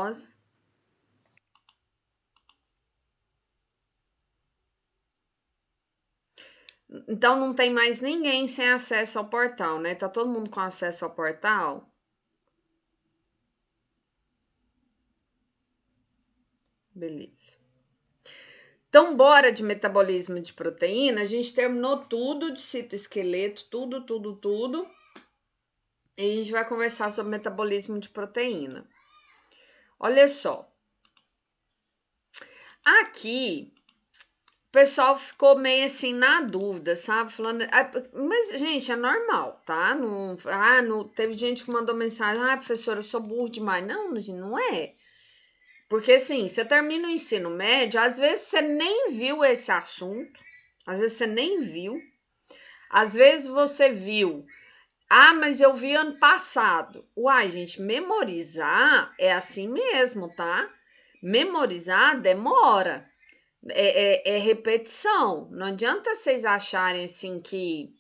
voz. Então não tem mais ninguém sem acesso ao portal, né? Tá todo mundo com acesso ao portal? Beleza. Então, bora de metabolismo de proteína. A gente terminou tudo de citoesqueleto, tudo. E a gente vai conversar sobre metabolismo de proteína. Olha só. Aqui, o pessoal ficou meio assim na dúvida, sabe? Falando, mas, gente, é normal, tá? Não, teve gente que mandou mensagem, professora, eu sou burro demais. Não, gente, não é. Porque, assim, você termina o ensino médio, às vezes você nem viu esse assunto, às vezes você nem viu, às vezes você viu, mas eu vi ano passado. Uai, gente, memorizar é assim mesmo, tá? Memorizar demora, é repetição. Não adianta vocês acharem assim que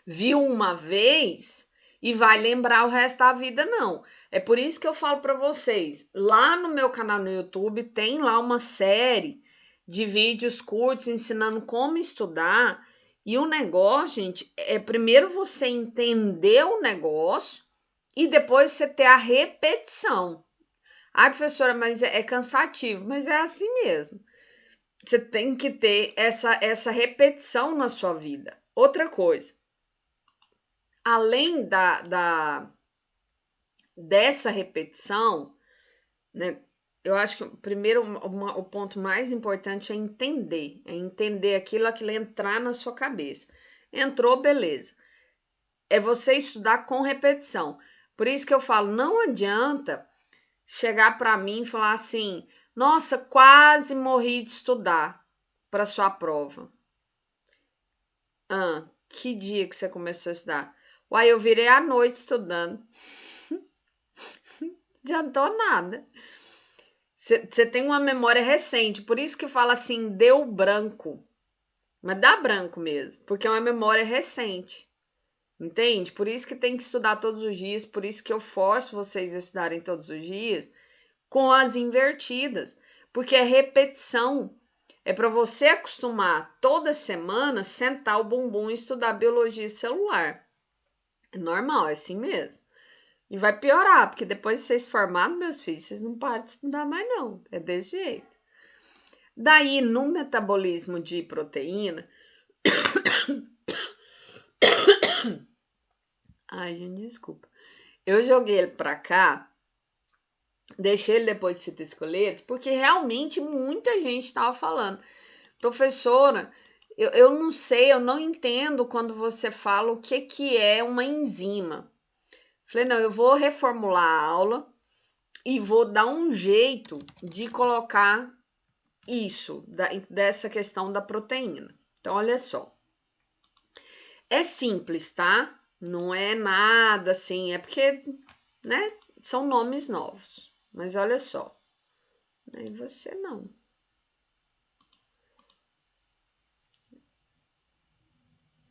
viu uma vez e vai lembrar o resto da vida, não. É por isso que eu falo para vocês, lá no meu canal no YouTube tem lá uma série de vídeos curtos ensinando como estudar. E o negócio, gente, é primeiro você entender o negócio e depois você ter a repetição. Professora, mas é cansativo, mas é assim mesmo. Você tem que ter essa repetição na sua vida. Outra coisa, além dessa repetição, né? Eu acho que primeiro o ponto mais importante é entender aquilo entrar na sua cabeça. Entrou, beleza. É você estudar com repetição. Por isso que eu falo, não adianta chegar para mim e falar assim: "Nossa, quase morri de estudar para sua prova". Que dia que você começou a estudar? Uai, eu virei à noite estudando. Adiantou nada. Você tem uma memória recente, por isso que fala assim, deu branco. Mas dá branco mesmo, porque é uma memória recente. Entende? Por isso que tem que estudar todos os dias, por isso que eu forço vocês a estudarem todos os dias com as invertidas, porque é repetição. É para você acostumar toda semana sentar o bumbum e estudar biologia celular. É normal, é assim mesmo. E vai piorar, porque depois de vocês formarem, meus filhos, vocês não param de estudar mais, não. É desse jeito. Daí, no metabolismo de proteína. Ai, gente, desculpa. Eu joguei ele pra cá, deixei ele depois de citoesqueleto, porque realmente muita gente estava falando. Professora, eu não sei, eu não entendo quando você fala o que é uma enzima. Falei, não, eu vou reformular a aula e vou dar um jeito de colocar isso, dessa questão da proteína. Então, olha só. É simples, tá? Não é nada assim, é porque, né? São nomes novos. Mas olha só. E você não.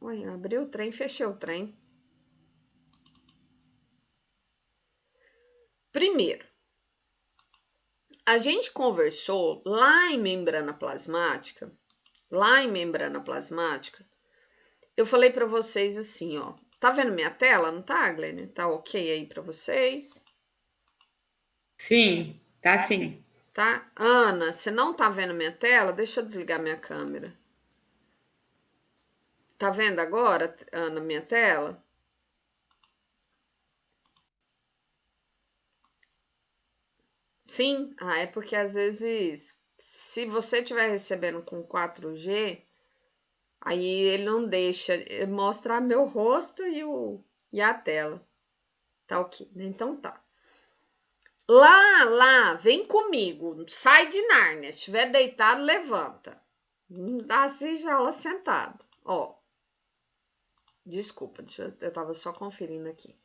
Oi, eu abri o trem, fechei o trem. Primeiro, a gente conversou lá em membrana plasmática. Lá em membrana plasmática, eu falei para vocês assim, ó. Tá vendo minha tela? Não tá, Glenn? Tá ok aí para vocês? Sim, tá sim. Tá? Ana, você não tá vendo minha tela? Deixa eu desligar minha câmera. Tá vendo agora, Ana, minha tela? Sim? É porque às vezes, se você estiver recebendo com 4G, aí ele não deixa mostrar meu rosto e a tela. Tá ok, né? Então tá. Lá, vem comigo. Sai de Nárnia. Se estiver deitado, levanta. Assiste a aula sentado. Ó, desculpa, eu tava só conferindo aqui.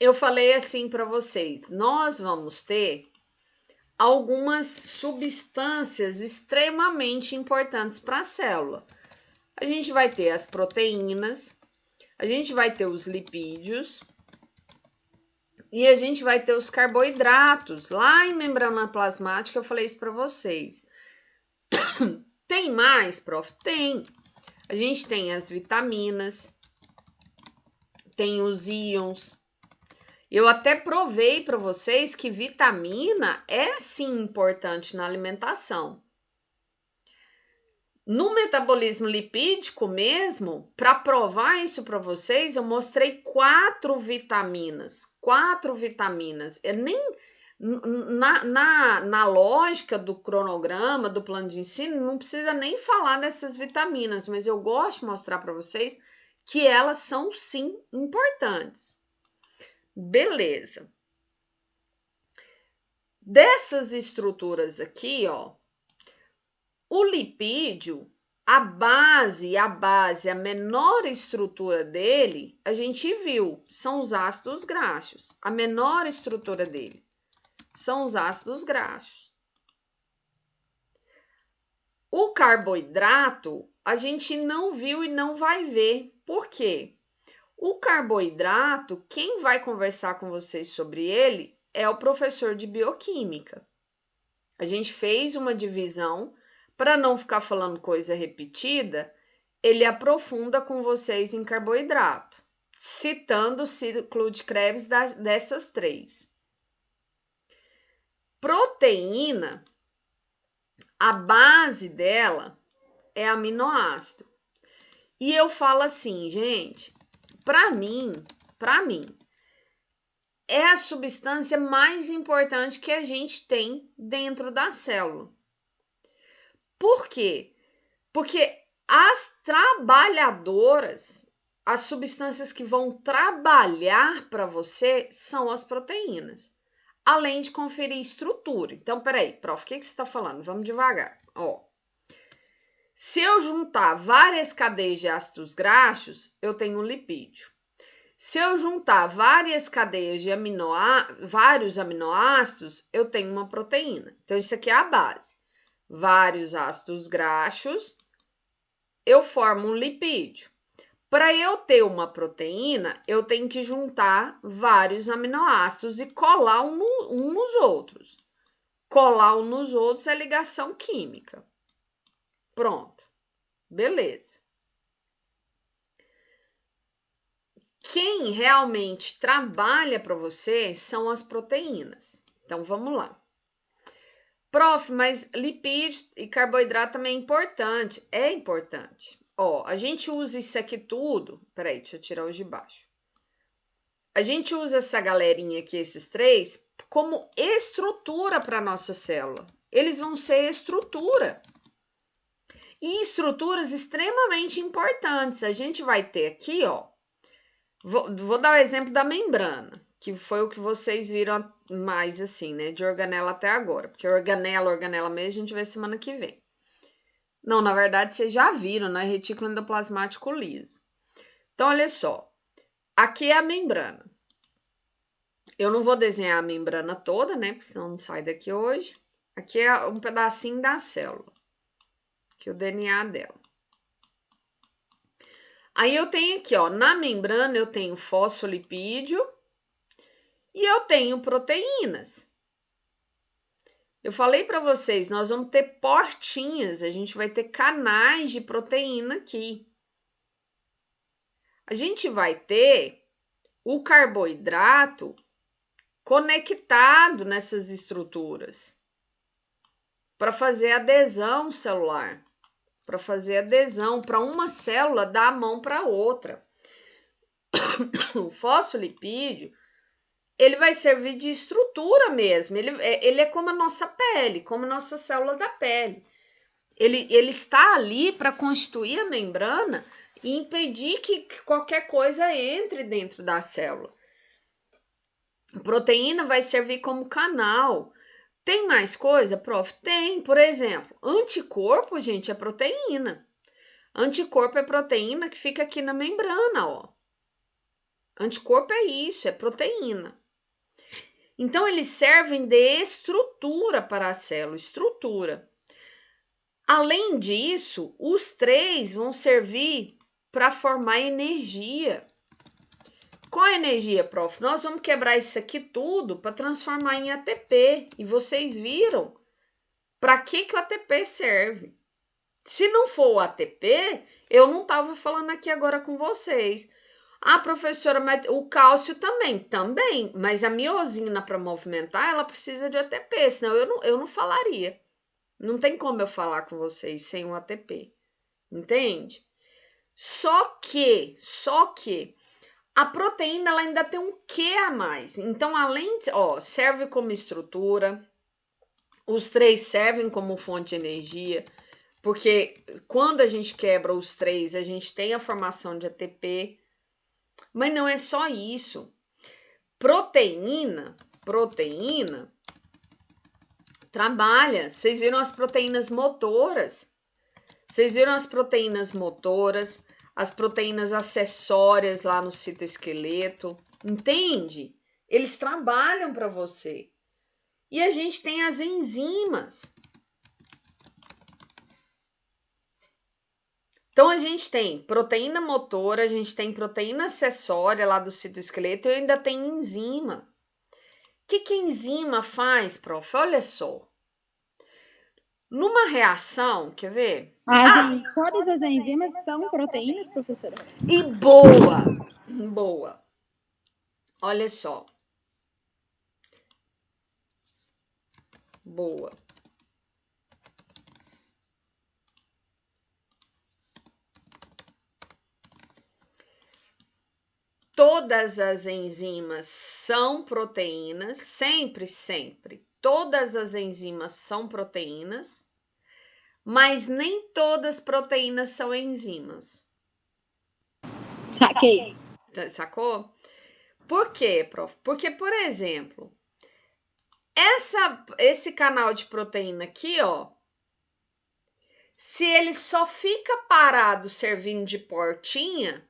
Eu falei assim para vocês, nós vamos ter algumas substâncias extremamente importantes para a célula. A gente vai ter as proteínas, a gente vai ter os lipídios E a gente vai ter os carboidratos. Lá em membrana plasmática, eu falei isso para vocês. Tem mais, prof? Tem. A gente tem as vitaminas, tem os íons. Eu até provei para vocês que vitamina é sim importante na alimentação. No metabolismo lipídico mesmo, para provar isso para vocês, eu mostrei 4 vitaminas. 4 vitaminas. Eu nem na lógica do cronograma, do plano de ensino, não precisa nem falar dessas vitaminas, mas eu gosto de mostrar para vocês que elas são sim importantes. Beleza. Dessas estruturas aqui, ó, o lipídio, a menor estrutura dele, a gente viu, são os ácidos graxos. A menor estrutura dele são os ácidos graxos. O carboidrato, a gente não viu e não vai ver. Por quê? O carboidrato, quem vai conversar com vocês sobre ele é o professor de bioquímica. A gente fez uma divisão para não ficar falando coisa repetida, ele aprofunda com vocês em carboidrato, citando o ciclo de Krebs dessas 3. Proteína, a base dela é aminoácido. E eu falo assim, gente, para mim, é a substância mais importante que a gente tem dentro da célula. Por quê? Porque as trabalhadoras, as substâncias que vão trabalhar para você são as proteínas, além de conferir estrutura. Então, peraí, prof, o que você está falando? Vamos devagar. Ó, se eu juntar várias cadeias de ácidos graxos, eu tenho um lipídio. Se eu juntar várias cadeias de vários aminoácidos, eu tenho uma proteína. Então, isso aqui é a base. Vários ácidos graxos, eu formo um lipídio. Para eu ter uma proteína, eu tenho que juntar vários aminoácidos e colar um nos outros. Colar um nos outros é ligação química. Pronto. Beleza. Quem realmente trabalha para você são as proteínas. Então, vamos lá. Prof, mas lipídio e carboidrato também é importante. É importante. Ó, a gente usa isso aqui tudo. Peraí, deixa eu tirar os de baixo. A gente usa essa galerinha aqui, esses 3, como estrutura para nossa célula. Eles vão ser estrutura. E estruturas extremamente importantes. A gente vai ter aqui, ó. Vou dar o exemplo da membrana, que foi o que vocês viram mais assim, né? De organela até agora. Porque organela mesmo, a gente vê semana que vem. Não, na verdade, vocês já viram, né? Retículo endoplasmático liso. Então, olha só. Aqui é a membrana. Eu não vou desenhar a membrana toda, né? Porque senão não sai daqui hoje. Aqui é um pedacinho da célula. Aqui é o DNA dela. Aí eu tenho aqui, ó, na membrana eu tenho fosfolipídio e eu tenho proteínas. Eu falei para vocês, nós vamos ter portinhas, a gente vai ter canais de proteína aqui. A gente vai ter o carboidrato conectado nessas estruturas para fazer adesão celular, para fazer adesão para uma célula dar a mão para outra. O fosfolipídio, ele vai servir de estrutura mesmo, ele é como a nossa pele, como a nossa célula da pele. Ele está ali para constituir a membrana e impedir que qualquer coisa entre dentro da célula. A proteína vai servir como canal. Tem mais coisa, prof? Tem, por exemplo, anticorpo, gente, é proteína. Anticorpo é proteína que fica aqui na membrana, ó. Anticorpo é isso, é proteína. Então, eles servem de estrutura para a célula, estrutura. Além disso, os 3 vão servir para formar energia. Qual a energia, prof? Nós vamos quebrar isso aqui tudo para transformar em ATP. E vocês viram para que o ATP serve. Se não for o ATP, eu não estava falando aqui agora com vocês. Ah, professora, mas o cálcio também, mas a miosina para movimentar, ela precisa de ATP, senão eu não falaria. Não tem como eu falar com vocês sem o ATP, entende? Só que a proteína ela ainda tem um quê a mais. Então, além de, serve como estrutura, os três servem como fonte de energia, porque quando a gente quebra os três, a gente tem a formação de ATP. Mas não é só isso. Proteína trabalha. Vocês viram as proteínas motoras? As proteínas acessórias lá no citoesqueleto. Entende? Eles trabalham para você. E a gente tem as enzimas. Então, a gente tem proteína motora, a gente tem proteína acessória lá do citoesqueleto e ainda tem enzima. O que a enzima faz, prof? Olha só. Numa reação, quer ver? Todas as enzimas são proteínas, professora? E boa. Olha só. Boa. Todas as enzimas são proteínas, sempre. Todas as enzimas são proteínas, mas nem todas as proteínas são enzimas. Saquei. Sacou? Por quê, prof? Porque, por exemplo, esse canal de proteína aqui, se ele só fica parado servindo de portinha,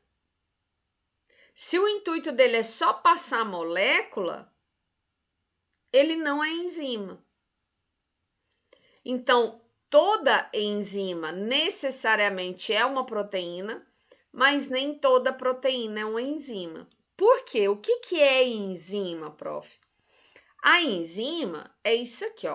se o intuito dele é só passar a molécula, ele não é enzima. Então, toda enzima necessariamente é uma proteína, mas nem toda proteína é uma enzima. Por quê? O que é enzima, prof? A enzima é isso aqui,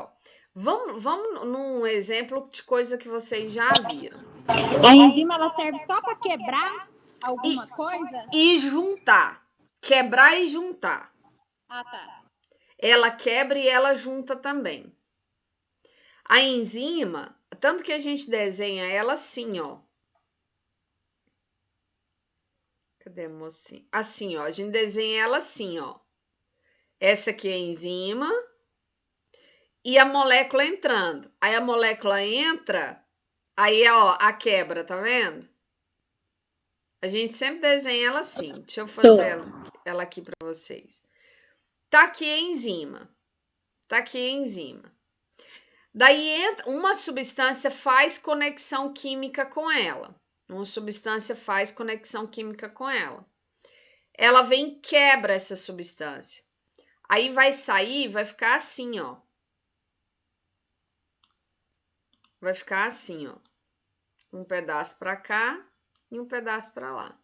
Vamos num exemplo de coisa que vocês já viram. A enzima ela serve só para quebrar alguma coisa? E juntar. Quebrar e juntar. Ah, tá. Ela quebra e ela junta também. A enzima, tanto que a gente desenha ela assim, Cadê, mocinha? Assim, a gente desenha ela assim, Essa aqui é a enzima e a molécula entrando. Aí a molécula entra, aí, a quebra, tá vendo? A gente sempre desenha ela assim. Deixa eu fazer ela aqui para vocês. Tá aqui a enzima. Daí entra uma substância faz conexão química com ela. Ela vem e quebra essa substância. Aí vai sair, vai ficar assim, Vai ficar assim, Um pedaço para cá e um pedaço para lá.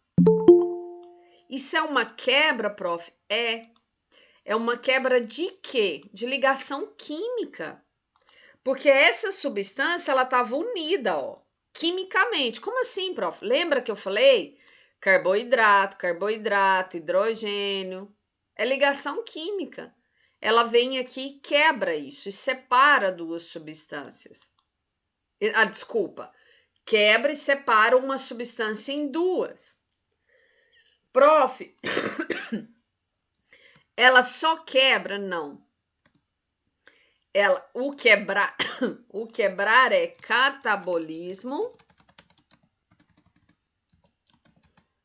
Isso é uma quebra, prof? É uma quebra de quê? De ligação química. Porque essa substância, ela estava unida, quimicamente. Como assim, prof? Lembra que eu falei? Carboidrato, hidrogênio. É ligação química. Ela vem aqui e quebra isso e separa duas substâncias. Desculpa. Quebra e separa uma substância em duas. Prof, ela só quebra? Não. O quebrar é catabolismo.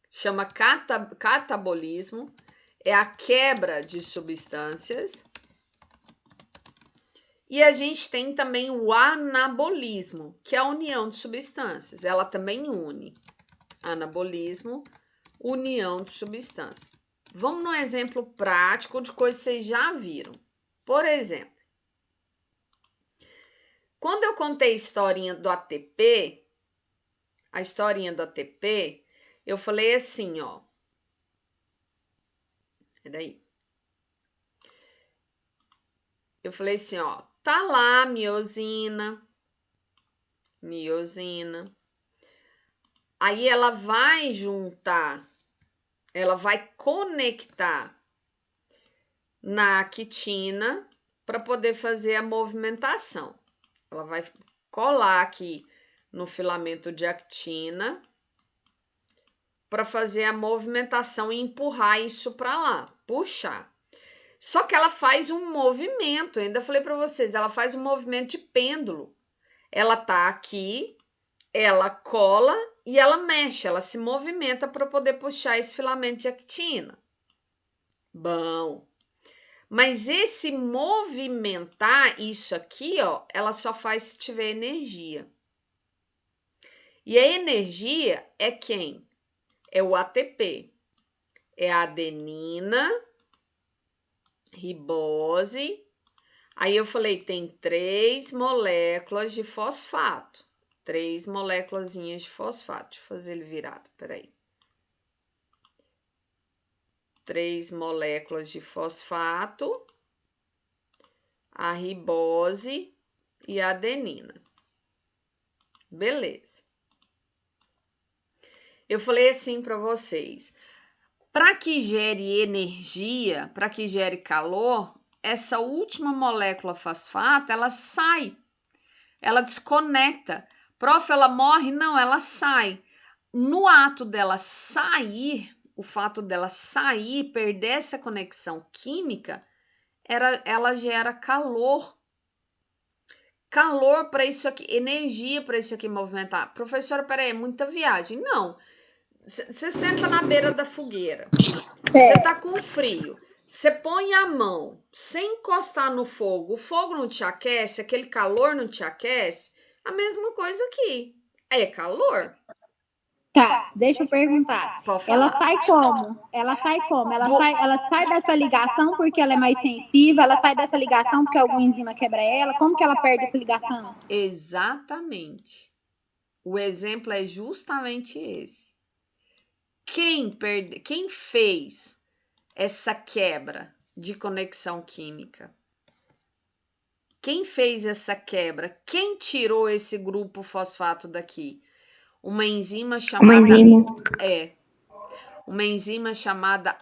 Chama catabolismo. É a quebra de substâncias. E a gente tem também o anabolismo, que é a união de substâncias. Ela também une. Anabolismo, união de substâncias. Vamos num exemplo prático de coisa que vocês já viram. Por exemplo, quando eu contei a historinha do ATP, eu falei assim, Peraí. Eu falei assim, ó, tá lá a miosina. Aí ela vai juntar, ela vai conectar na quitina para poder fazer a movimentação. Ela vai colar aqui no filamento de actina para fazer a movimentação e empurrar isso para lá, puxar. Só que ela faz um movimento, eu ainda falei para vocês, ela faz um movimento de pêndulo. Ela tá aqui, ela cola e ela mexe, ela se movimenta para poder puxar esse filamento de actina. Bom. Mas esse movimentar isso aqui, ó, ela só faz se tiver energia. E a energia é quem? É o ATP. É a adenina, ribose. Aí eu falei, tem 3 moléculas de fosfato. 3 moléculazinhas de fosfato. Deixa eu fazer ele virado, peraí. 3 moléculas de fosfato, a ribose e a adenina. Beleza. Eu falei assim para vocês, para que gere energia, para que gere calor, essa última molécula fosfato, ela sai, ela desconecta. Prof, ela morre? Não, ela sai. No ato dela sair, o fato dela sair, perder essa conexão química, ela gera calor. Calor para isso aqui, energia para isso aqui movimentar. Professora, peraí, é muita viagem. Não. Você senta na beira da fogueira. Você tá com frio. Você põe a mão sem encostar no fogo. O fogo não te aquece, aquele calor não te aquece. A mesma coisa aqui. É calor. Tá, deixa eu perguntar. Pode falar. Ela sai como? Ela sai dessa ligação porque ela é mais sensível? Ela sai dessa ligação porque alguma enzima quebra ela? Como que ela perde essa ligação? Exatamente. O exemplo é justamente esse. Quem fez essa quebra de conexão química? Quem fez essa quebra? Quem tirou esse grupo fosfato daqui? Uma enzima chamada uma enzima chamada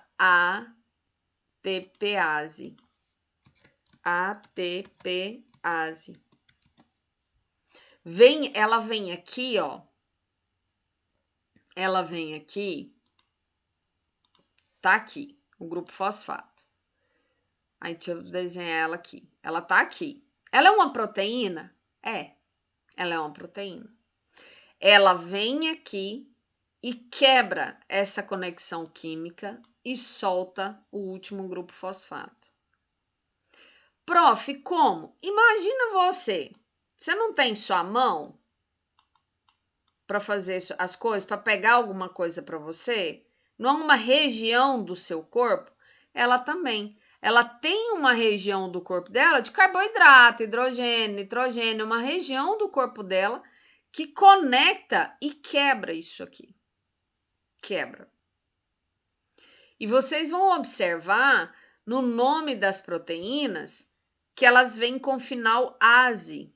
ATPase. ATPase. Ela vem aqui, ó. Ela vem aqui. Tá aqui, o grupo fosfato. Aí deixa eu desenhar ela aqui. Ela tá aqui. Ela é uma proteína? É. Ela é uma proteína. Ela vem aqui e quebra essa conexão química e solta o último grupo fosfato. Prof, como? Imagina você. Você não tem sua mão para fazer as coisas, para pegar alguma coisa para você? Não é uma região do seu corpo? Ela também. Ela tem uma região do corpo dela de carboidrato, hidrogênio, nitrogênio, uma região do corpo dela que conecta e quebra isso aqui. Quebra. E vocês vão observar no nome das proteínas que elas vêm com final ase.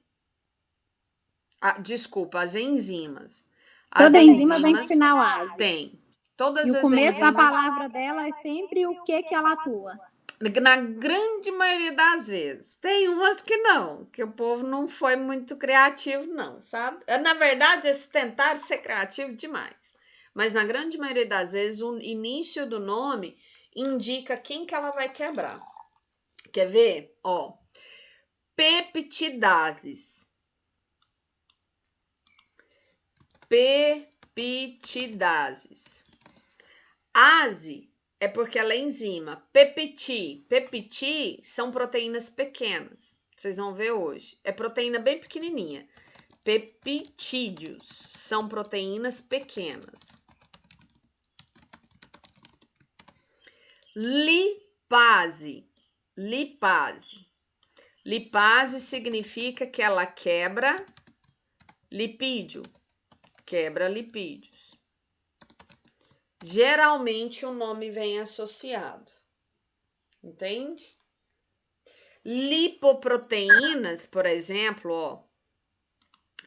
Desculpa, as enzimas. Toda enzima vem com final ase. Tem. Todas e as o começo enzimas, da palavra dela é sempre o que ela atua. Na grande maioria das vezes. Tem umas que não, que o povo não foi muito criativo, não, sabe? Na verdade, eles tentaram ser criativo demais. Mas na grande maioria das vezes, o início do nome indica quem que ela vai quebrar. Quer ver? Ó, peptidases. Peptidases. Ase é porque ela é enzima. Pepti são proteínas pequenas. Vocês vão ver hoje. É proteína bem pequenininha. Peptídeos são proteínas pequenas. Lipase. Lipase significa que ela quebra lipídio. Quebra lipídios. Geralmente o nome vem associado. Entende? Lipoproteínas, por exemplo, ó.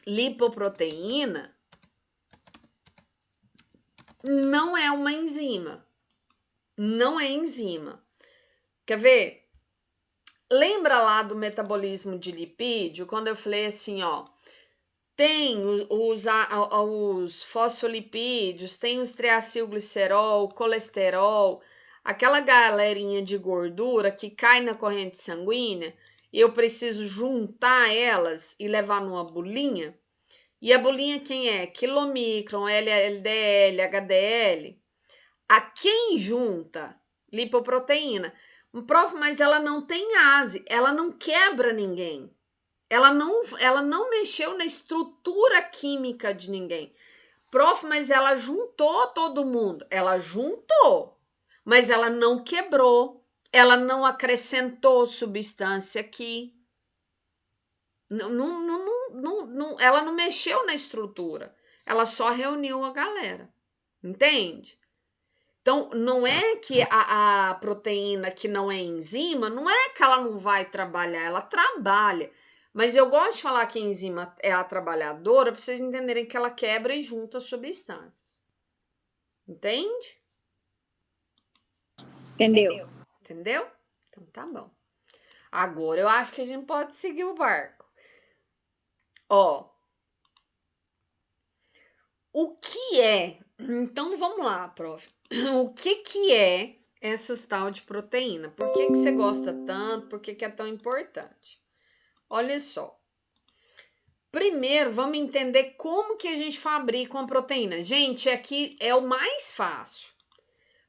Lipoproteína não é uma enzima. Não é enzima. Quer ver? Lembra lá do metabolismo de lipídio, quando eu falei assim, ó, tem os fosfolipídios, tem os triacilglicerol, colesterol, aquela galerinha de gordura que cai na corrente sanguínea e eu preciso juntar elas e levar numa bolinha. E a bolinha quem é? Quilomicron, LDL, HDL. A quem junta? Lipoproteína. Prof, mas ela não tem ase, ela não quebra ninguém. Ela não mexeu na estrutura química de ninguém. Prof, mas ela juntou todo mundo. Ela juntou, mas ela não quebrou. Ela não acrescentou substância aqui. Ela não mexeu na estrutura. Ela só reuniu a galera. Entende? Então, não é que a proteína que não é enzima, não é que ela não vai trabalhar, ela trabalha. Mas eu gosto de falar que a enzima é a trabalhadora para vocês entenderem que ela quebra e junta substâncias. Entende? Entendeu? Entendeu? Então tá bom. Agora eu acho que a gente pode seguir o barco. Ó. O que é? Então vamos lá, prof. O que é essas tal de proteína? Por que você gosta tanto? Por que é tão importante? Olha só. Primeiro, vamos entender como que a gente fabrica uma proteína. Gente, aqui é o mais fácil.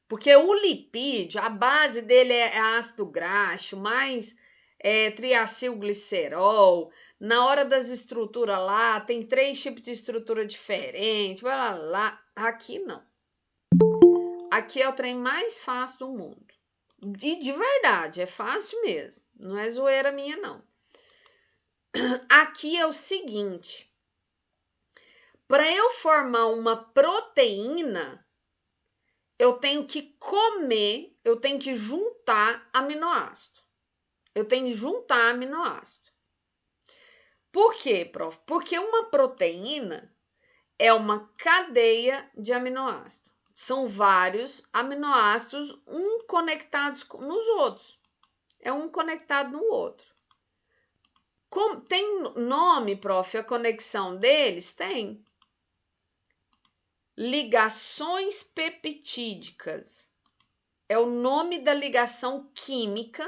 Porque o lipídio, a base dele é ácido graxo, mais triacilglicerol. Na hora das estruturas lá, tem 3 tipos de estrutura diferentes. Vai lá. Aqui não. Aqui é o trem mais fácil do mundo. E de verdade, é fácil mesmo. Não é zoeira minha, não. Aqui é o seguinte. Para eu formar uma proteína, eu tenho que comer, eu tenho que juntar aminoácido. Eu tenho que juntar aminoácido. Por quê, prof? Porque uma proteína é uma cadeia de aminoácidos. São vários aminoácidos, conectados nos outros. É um conectado no outro. Tem nome, prof, a conexão deles? Tem. Ligações peptídicas. É o nome da ligação química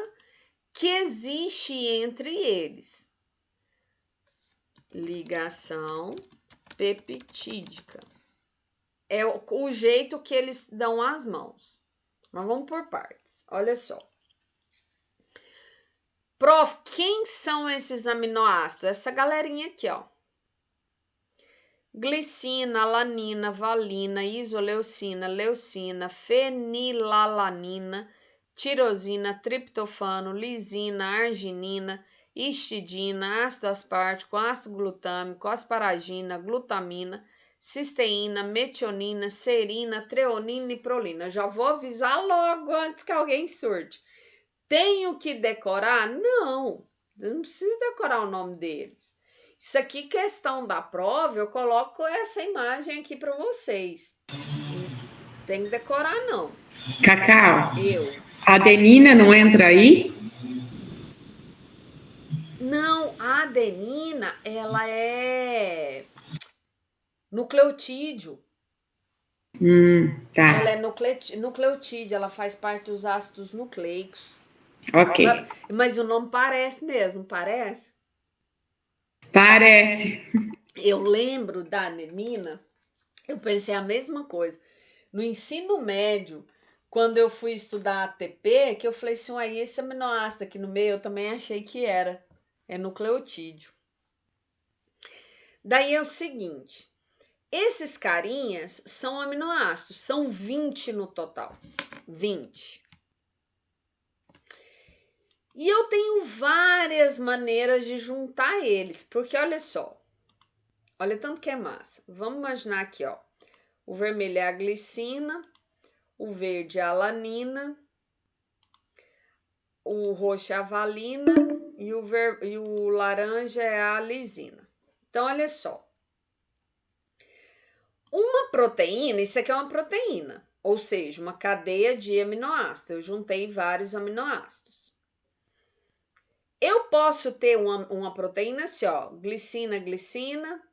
que existe entre eles. Ligação peptídica. É o jeito que eles dão as mãos. Mas vamos por partes. Olha só. Prof, quem são esses aminoácidos? Essa galerinha aqui, ó. Glicina, alanina, valina, isoleucina, leucina, fenilalanina, tirosina, triptofano, lisina, arginina, histidina, ácido aspartico, ácido glutâmico, asparagina, glutamina, cisteína, metionina, serina, treonina e prolina. Já vou avisar logo antes que alguém surte. Tenho que decorar? Não, não preciso decorar o nome deles. Isso aqui, questão da prova, eu coloco essa imagem aqui para vocês. Não tem que decorar, não. Cacau, Eu. a adenina não entra aí? Não, a adenina, ela é nucleotídeo. Tá. Ela é nucleotídeo, ela faz parte dos ácidos nucleicos. Ok. Mas o nome parece mesmo, parece? Parece. Eu lembro da adenina, eu pensei a mesma coisa. No ensino médio, quando eu fui estudar ATP, que eu falei assim, aí esse aminoácido aqui no meio, eu também achei que era. É nucleotídeo. Daí é o seguinte, esses carinhas são aminoácidos, são 20 no total. 20. E eu tenho várias maneiras de juntar eles, porque olha só, olha tanto que é massa. Vamos imaginar aqui, ó, o vermelho é a glicina, o verde é a alanina, o roxo é a valina e o laranja é a lisina. Então, olha só. Uma proteína, isso aqui é uma proteína, ou seja, uma cadeia de aminoácidos. Eu juntei vários aminoácidos. Eu posso ter uma proteína assim, ó, glicina, glicina,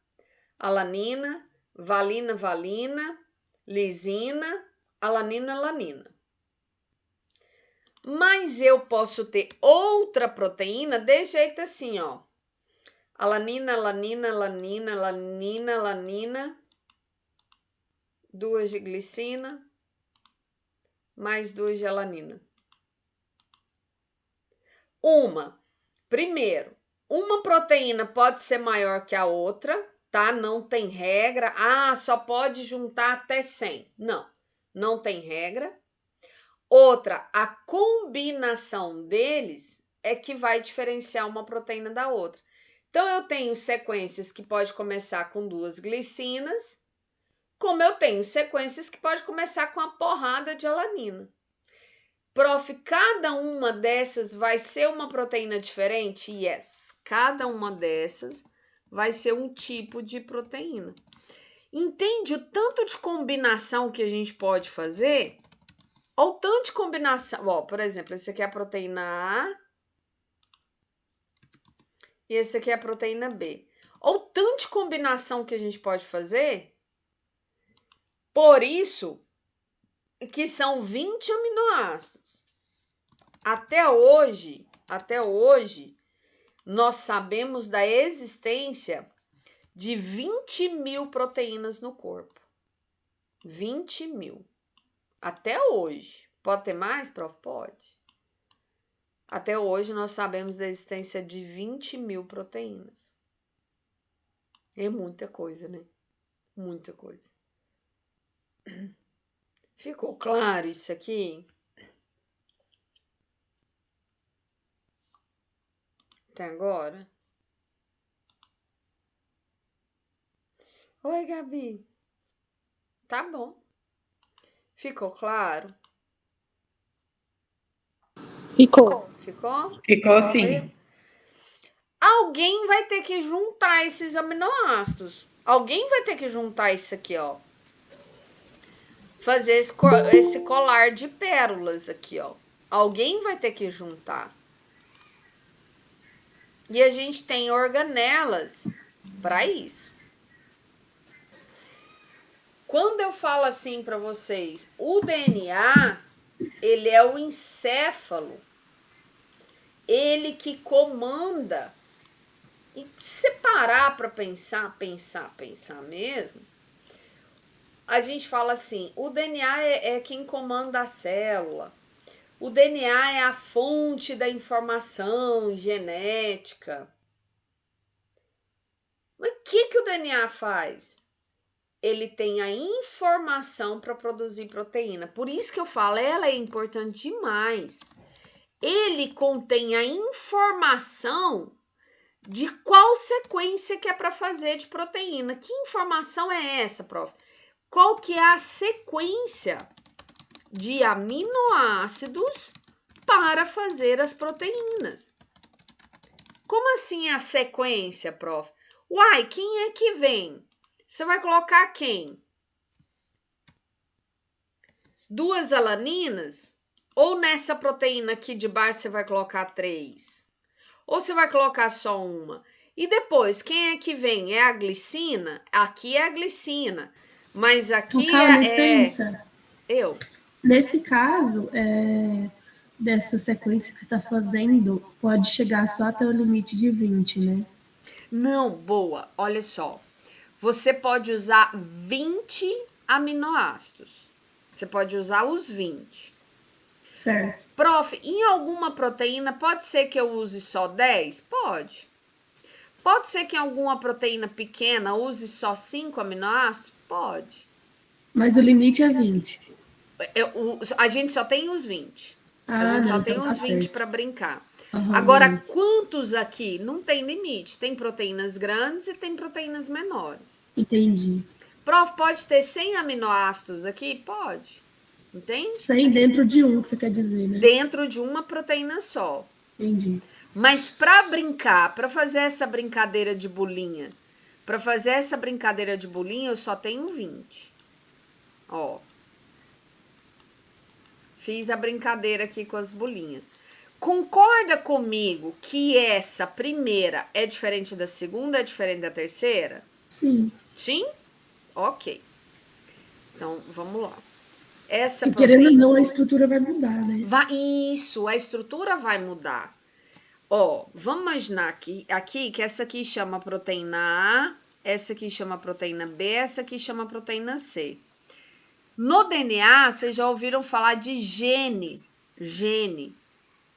alanina, valina, valina, lisina, alanina, alanina. Mas eu posso ter outra proteína de jeito assim, ó. Alanina, alanina, alanina, alanina, alanina, 2 de glicina, mais 2 de alanina. Primeiro, uma proteína pode ser maior que a outra, tá? Não tem regra. Ah, só pode juntar até 100. Não, não tem regra. Outra, a combinação deles é que vai diferenciar uma proteína da outra. Então, eu tenho sequências que pode começar com 2 glicinas, como eu tenho sequências que pode começar com a porrada de alanina. Prof, cada uma dessas vai ser uma proteína diferente? Yes, cada uma dessas vai ser um tipo de proteína. Entende o tanto de combinação que a gente pode fazer? Ou o tanto de combinação. Ó, por exemplo, esse aqui é a proteína A e esse aqui é a proteína B. Ou o tanto de combinação que a gente pode fazer? Por isso que são 20 aminoácidos. Até hoje, nós sabemos da existência de 20 mil proteínas no corpo. 20 mil. Até hoje. Pode ter mais, prof? Pode. Até hoje nós sabemos da existência de 20 mil proteínas. É muita coisa, né? Muita coisa. Ficou claro isso aqui? Até agora? Oi, Gabi. Tá bom. Ficou claro? Ficou. Ficou? Ficou sim. Alguém vai ter que juntar esses aminoácidos. Alguém vai ter que juntar isso aqui, ó. Fazer esse colar de pérolas aqui, ó. Alguém vai ter que juntar. E a gente tem organelas para isso. Quando eu falo assim para vocês, o DNA, ele é o encéfalo. Ele que comanda. E se parar para pensar mesmo, a gente fala assim, o DNA é quem comanda a célula. O DNA é a fonte da informação genética. Mas o que o DNA faz? Ele tem a informação para produzir proteína. Por isso que eu falo, ela é importante demais. Ele contém a informação de qual sequência que é para fazer de proteína. Que informação é essa, prof? Qual que é a sequência de aminoácidos para fazer as proteínas? Como assim a sequência, prof? Uai, quem é que vem? Você vai colocar quem? 2 alaninas? Ou nessa proteína aqui de baixo você vai colocar 3? Ou você vai colocar só uma? E depois, quem é que vem? É a glicina? Aqui é a glicina. Mas aqui licença. Eu. Nesse caso, dessa sequência que você está fazendo, pode chegar só até o limite de 20, né? Não, boa. Olha só. Você pode usar 20 aminoácidos. Você pode usar os 20. Certo. Prof, em alguma proteína pode ser que eu use só 10? Pode. Pode ser que em alguma proteína pequena use só 5 aminoácidos? Pode. Mas o limite é 20. A gente só tem os 20. A gente só tem os 20 para brincar. Agora, quantos aqui? Não tem limite. Tem proteínas grandes e tem proteínas menores. Entendi. Prof, pode ter 100 aminoácidos aqui? Pode. Entende? 100 dentro de um, que você quer dizer, né? Dentro de uma proteína só. Entendi. Mas para brincar, para fazer essa brincadeira de bolinha, eu só tenho 20. Ó. Fiz a brincadeira aqui com as bolinhas. Concorda comigo que essa primeira é diferente da segunda, é diferente da terceira? Sim. Sim? Ok. Então, vamos lá. Essa E querendo ou proteína... não, a estrutura vai mudar, né? Isso, a estrutura vai mudar. Ó, vamos imaginar aqui que essa aqui chama proteína A, essa aqui chama proteína B, essa aqui chama proteína C. No DNA, vocês já ouviram falar de gene. Gene.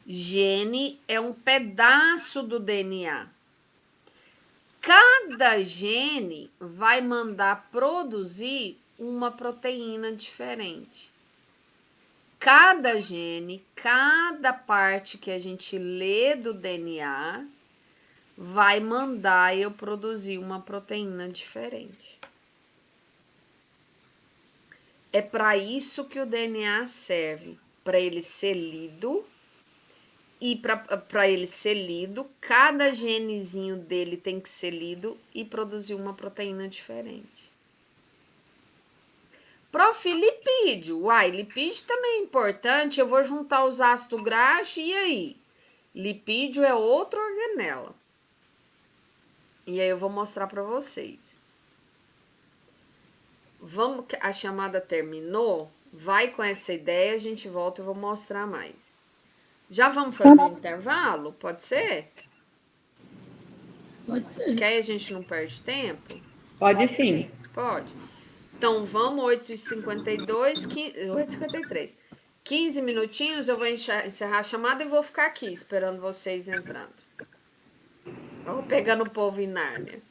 Gene é um pedaço do DNA. Cada gene vai mandar produzir uma proteína diferente. Cada gene, cada parte que a gente lê do DNA vai mandar eu produzir uma proteína diferente. É para isso que o DNA serve, para ele ser lido. E para ele ser lido, cada genezinho dele tem que ser lido e produzir uma proteína diferente. Prof, lipídio. Uai, lipídio também é importante. Eu vou juntar os ácidos graxos e aí? Lipídio é outra organela. E aí eu vou mostrar para vocês. Vamos, a chamada terminou. Vai com essa ideia, a gente volta e eu vou mostrar mais. Já vamos fazer um intervalo? Pode ser? Pode ser. Que aí a gente não perde tempo? Pode sim. Pode. Então, vamos, 8h52, 8h53. 15 minutinhos, eu vou encerrar a chamada e vou ficar aqui, esperando vocês entrando. Eu vou pegando o povo em Nárnia.